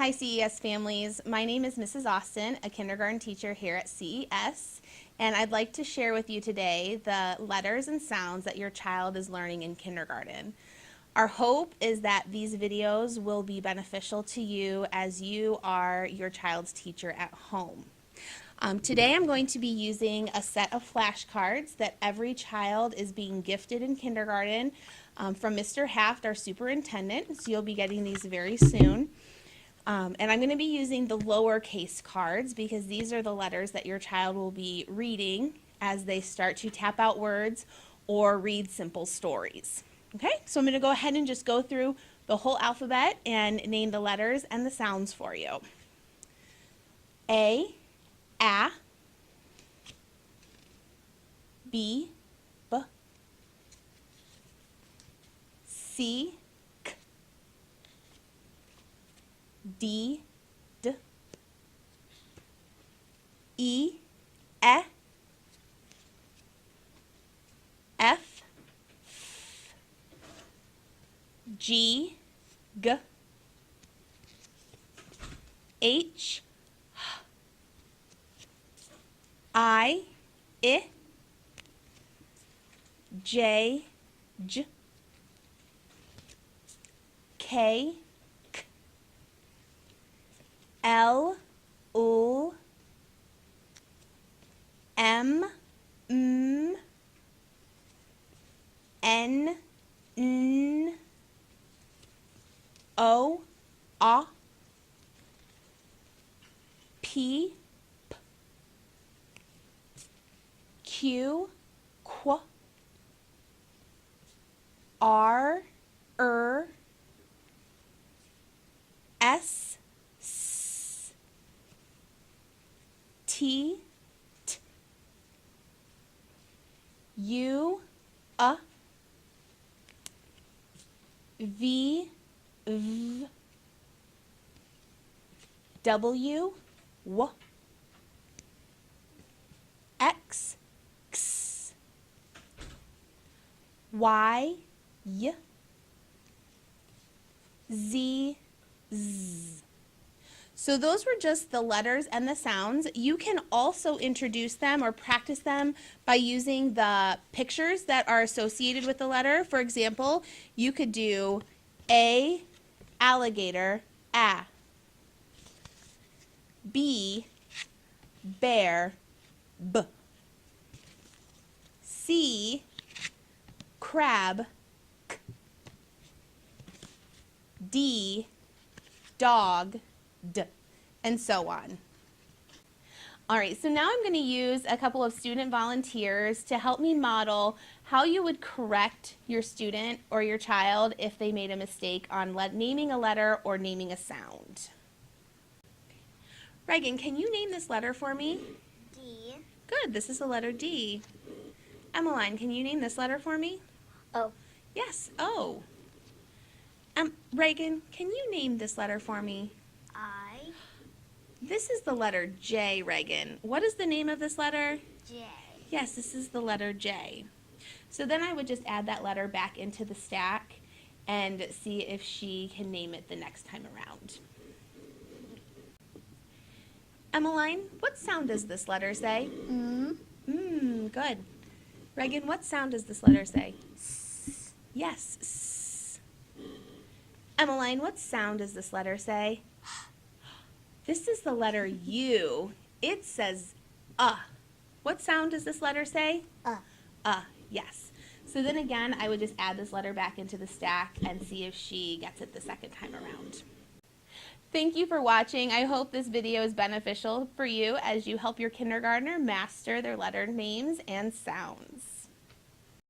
Hi CES families, my name is Mrs. Austin, a kindergarten teacher here at CES, and I'd like to share with you today the letters and sounds that your child is learning in kindergarten. Our hope is that these videos will be beneficial to you as you are your child's teacher at home. Today I'm going to be using a set of flashcards that every child is being gifted in kindergarten from Mr. Haft, our superintendent, so you'll be getting these very soon. And I'm going to be using the lowercase cards because these are the letters that your child will be reading as they start to tap out words or read simple stories. Okay, so I'm going to go ahead and just go through the whole alphabet and name the letters and the sounds for you. A, B, B, C, K, D, D, E, F, F, G, G, H, I, J, J, K, K, L, M, N, O, P, Q, Qu, R, S, T, U, V, W, X, Y, Z. So those were just the letters and the sounds. You can also introduce them or practice them by using the pictures that are associated with the letter. For example, you could do A, alligator, A. B, bear, B. C, crab, K. D, dog, D, and so on. All right, so now I'm going to use a couple of student volunteers to help me model how you would correct your student or your child if they made a mistake on naming a letter or naming a sound. Reagan, can you name this letter for me? D. Good, this is the letter D. Emmeline, can you name this letter for me? O. Yes, O. Reagan, can you name this letter for me? I. This is the letter J, Reagan. What is the name of this letter? J. Yes, this is the letter J. So then I would just add that letter back into the stack and see if she can name it the next time around. Emmeline, what sound does this letter say? Good. Reagan, what sound does this letter say? S. Yes, S. Emmeline, what sound does this letter say? This is the letter U. It says What sound does this letter say? Yes. So then again, I would just add this letter back into the stack and see if she gets it the second time around. Thank you for watching. I hope this video is beneficial for you as you help your kindergartner master their letter names and sounds.